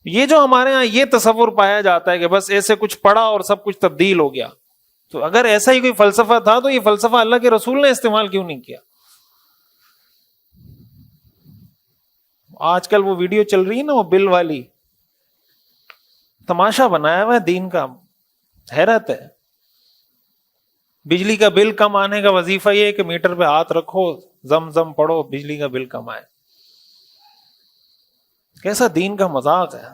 یہ جو ہمارے ہاں یہ تصور پایا جاتا ہے کہ بس ایسے کچھ پڑھا اور سب کچھ تبدیل ہو گیا، تو اگر ایسا ہی کوئی فلسفہ تھا تو یہ فلسفہ اللہ کے رسول نے استعمال کیوں نہیں کیا؟ آج کل وہ ویڈیو چل رہی ہے نا، وہ بل والی، تماشا بنایا ہوا ہے دین کا، حیرت ہے۔ بجلی کا بل کم آنے کا وظیفہ یہ ہے کہ میٹر پہ ہاتھ رکھو، زم زم پڑھو، بجلی کا بل کم آئے۔ کیسا دین کا مذاق ہے۔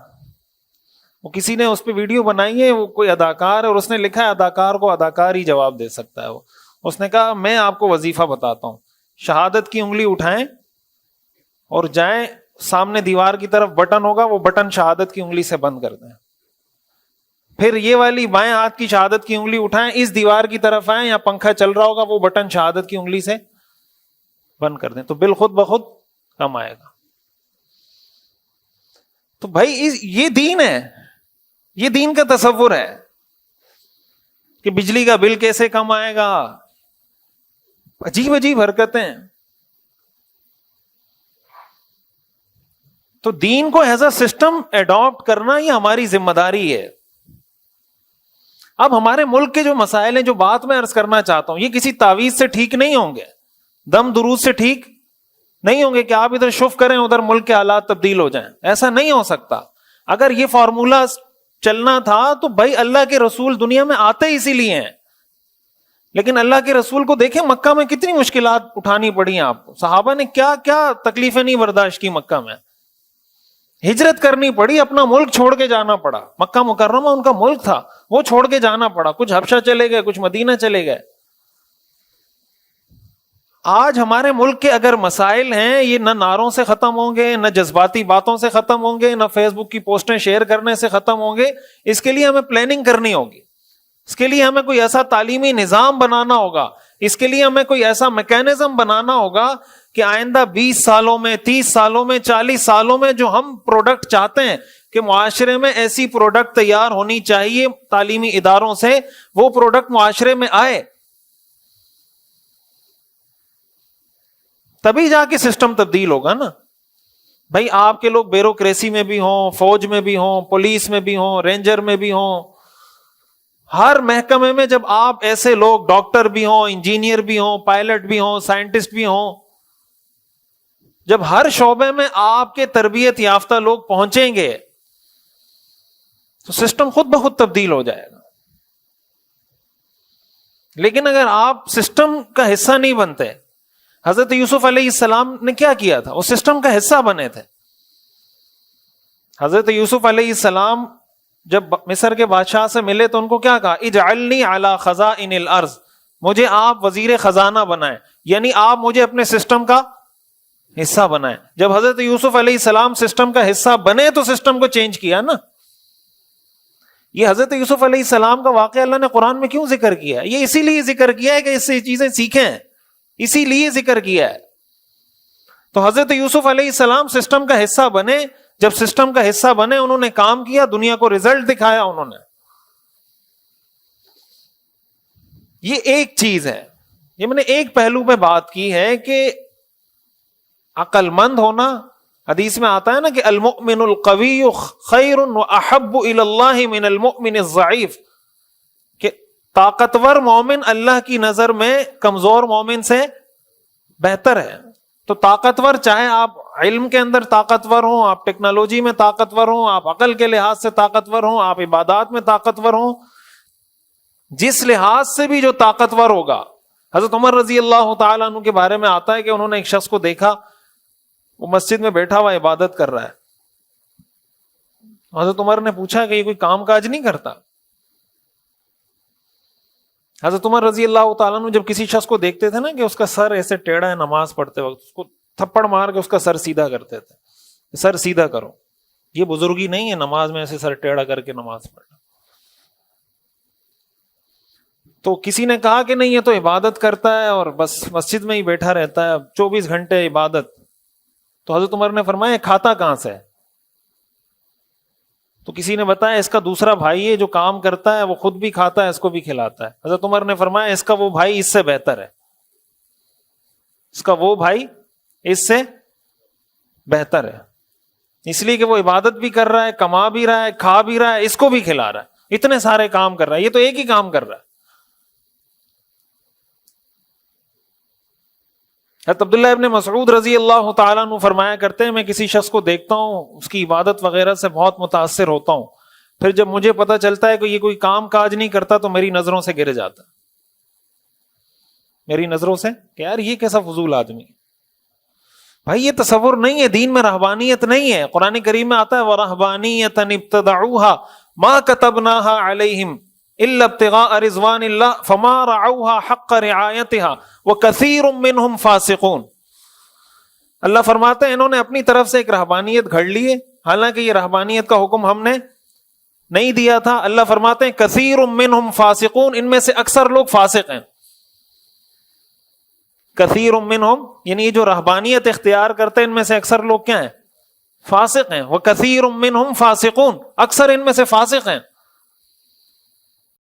وہ کسی نے اس پہ ویڈیو بنائی ہے، وہ کوئی اداکار ہے اور اس نے لکھا ہے اداکار کو اداکار ہی جواب دے سکتا ہے۔ وہ اس نے کہا میں آپ کو وظیفہ بتاتا ہوں، شہادت کی انگلی اٹھائیں اور جائیں سامنے دیوار کی طرف، بٹن ہوگا، وہ بٹن شہادت کی انگلی سے بند کر دیں، پھر یہ والی بائیں ہاتھ کی شہادت کی انگلی اٹھائیں، اس دیوار کی طرف آئیں، یا پنکھا چل رہا ہوگا وہ بٹن شہادت کی انگلی سے بند کر دیں، تو بل خود بخود کم آئے گا۔ تو بھائی یہ دین ہے، یہ دین کا تصور ہے کہ بجلی کا بل کیسے کم آئے گا؟ عجیب عجیب حرکتیں۔ تو دین کو ایز اے سسٹم ایڈاپٹ کرنا یہ ہماری ذمہ داری ہے۔ اب ہمارے ملک کے جو مسائل ہیں، جو بات میں عرض کرنا چاہتا ہوں، یہ کسی تعویذ سے ٹھیک نہیں ہوں گے، دم درود سے ٹھیک نہیں ہوں گے کہ آپ ادھر شف کریں ادھر ملک کے حالات تبدیل ہو جائیں، ایسا نہیں ہو سکتا۔ اگر یہ فارمولا چلنا تھا تو بھائی اللہ کے رسول دنیا میں آتے اسی لیے ہیں، لیکن اللہ کے رسول کو دیکھیں مکہ میں کتنی مشکلات اٹھانی پڑی آپ کو، صحابہ نے کیا کیا تکلیفیں نہیں برداشت کی، مکہ میں ہجرت کرنی پڑی، اپنا ملک چھوڑ کے جانا پڑا، مکہ مکرمہ ان کا ملک تھا، وہ چھوڑ کے جانا پڑا، کچھ حبشہ چلے گئے، کچھ مدینہ چلے گئے۔ آج ہمارے ملک کے اگر مسائل ہیں، یہ نہ نعروں سے ختم ہوں گے، نہ جذباتی باتوں سے ختم ہوں گے، نہ فیس بک کی پوسٹیں شیئر کرنے سے ختم ہوں گے۔ اس کے لیے ہمیں پلاننگ کرنی ہوگی، اس کے لیے ہمیں کوئی ایسا تعلیمی نظام بنانا ہوگا، اس کے لیے ہمیں کوئی ایسا میکینزم بنانا ہوگا کہ آئندہ 20 سالوں میں، 30 سالوں میں، 40 سالوں میں جو ہم پروڈکٹ چاہتے ہیں کہ معاشرے میں ایسی پروڈکٹ تیار ہونی چاہیے تعلیمی اداروں سے، وہ پروڈکٹ معاشرے میں آئے، تبھی جا کے سسٹم تبدیل ہوگا نا۔ بھائی آپ کے لوگ بیوروکریسی میں بھی ہوں، فوج میں بھی ہوں، پولیس میں بھی ہوں، رینجر میں بھی ہوں، ہر محکمے میں جب آپ ایسے لوگ، ڈاکٹر بھی ہوں، انجینئر بھی ہوں، پائلٹ بھی ہوں، سائنٹسٹ بھی ہوں، جب ہر شعبے میں آپ کے تربیت یافتہ لوگ پہنچیں گے تو سسٹم خود بخود تبدیل ہو جائے گا۔ لیکن اگر آپ سسٹم کا حصہ نہیں بنتے، حضرت یوسف علیہ السلام نے کیا کیا تھا؟ وہ سسٹم کا حصہ بنے تھے۔ حضرت یوسف علیہ السلام جب مصر کے بادشاہ سے ملے تو ان کو کیا کہا؟ اجعلنی علی خزائن الارض، مجھے آپ وزیر خزانہ بنائیں، یعنی آپ مجھے اپنے سسٹم کا حصہ بنائیں۔ جب حضرت یوسف علیہ السلام سسٹم کا حصہ بنے تو سسٹم کو چینج کیا نا۔ یہ حضرت یوسف علیہ السلام کا واقعہ اللہ نے قرآن میں کیوں ذکر کیا ہے؟ یہ اسی لیے ذکر کیا ہے کہ اس سے چیزیں سیکھیں، اسی لیے ذکر کیا ہے۔ تو حضرت یوسف علیہ السلام سسٹم کا حصہ بنے، جب سسٹم کا حصہ بنے انہوں نے کام کیا، دنیا کو رزلٹ دکھایا انہوں نے۔ یہ ایک چیز ہے، یہ میں نے ایک پہلو پہ بات کی ہے کہ عقل مند ہونا، حدیث میں آتا ہے نا کہ المؤمن القوی خیر واحب الی اللہ من المؤمن الضعیف، کہ طاقتور مومن اللہ کی نظر میں کمزور مومن سے بہتر ہے۔ تو طاقتور، چاہے آپ علم کے اندر طاقتور ہوں، آپ ٹیکنالوجی میں طاقتور ہوں، آپ عقل کے لحاظ سے طاقتور ہوں، آپ عبادات میں طاقتور ہوں، جس لحاظ سے بھی جو طاقتور ہوگا۔ حضرت عمر رضی اللہ تعالیٰ عنہ کے بارے میں آتا ہے کہ انہوں نے ایک شخص کو دیکھا، وہ مسجد میں بیٹھا ہوا عبادت کر رہا ہے۔ حضرت عمر نے پوچھا کہ یہ کوئی کام کاج نہیں کرتا؟ حضرت عمر رضی اللہ تعالیٰ عنہ جب کسی شخص کو دیکھتے تھے نا کہ اس کا سر ایسے ٹیڑھا ہے نماز پڑھتے وقت، اس کو تھپڑ مار کے اس کا سر سیدھا کرتے تھے، سر سیدھا کرو، یہ بزرگی نہیں ہے نماز میں ایسے سر ٹیڑھا کر کے نماز پڑھنا۔ تو کسی نے کہا کہ نہیں، یہ تو عبادت کرتا ہے اور بس مسجد میں ہی بیٹھا رہتا ہے 24 گھنٹے عبادت۔ تو حضرت عمر نے فرمایا کھاتا کہاں سے ہے؟ تو کسی نے بتایا اس کا دوسرا بھائی ہے جو کام کرتا ہے، وہ خود بھی کھاتا ہے، اس کو بھی کھلاتا ہے۔ حضرت عمر نے فرمایا اس کا وہ بھائی اس سے بہتر ہے، اس کا وہ بھائی اس سے بہتر ہے۔ اس لیے کہ وہ عبادت بھی کر رہا ہے، کما بھی رہا ہے، کھا بھی رہا ہے، اس کو بھی کھلا رہا ہے، اتنے سارے کام کر رہا ہے، یہ تو ایک ہی کام کر رہا ہے۔ حضرت عبداللہ ابن مسعود رضی اللہ تعالیٰ عنہ فرمایا کرتے ہیں، میں کسی شخص کو دیکھتا ہوں، اس کی عبادت وغیرہ سے بہت متاثر ہوتا ہوں، پھر جب مجھے پتا چلتا ہے کہ یہ کوئی کام کاج نہیں کرتا تو میری نظروں سے گر جاتا، میری نظروں سے کہ یار یہ کیسا فضول آدمی ہے۔ بھائی یہ تصور نہیں ہے، دین میں رہبانیت نہیں ہے۔ قرآن کریم میں آتا ہے وَرَهْبَانِيَّةً ابْتَدَعُوهَا مَا كَتَبْنَاهَا عَلَيْهِمْ إِلَّا ابْتِغَاءَ رِضْوَانِ اللَّهِ فَمَا رَعَوْهَا حَقَّ رِعَایَتِهَا وَكَثِيرٌ مِّنْهُمْ فَاسِقُونَ۔ اللہ فرماتے ہیں انہوں نے اپنی طرف سے ایک رہبانیت گھڑ لی ہے، حالانکہ یہ رہبانیت کا حکم ہم نے نہیں دیا تھا۔ اللہ فرماتے ہیں کثیر منہم فاسقون، ان میں سے اکثر لوگ فاسق ہیں۔ کثیر منہم یعنی یہ جو رہبانیت اختیار کرتے ہیں ان میں سے اکثر لوگ کیا ہیں؟ فاسق ہیں۔ وکثیر منہم فاسقون، اکثر ان میں سے فاسق ہیں۔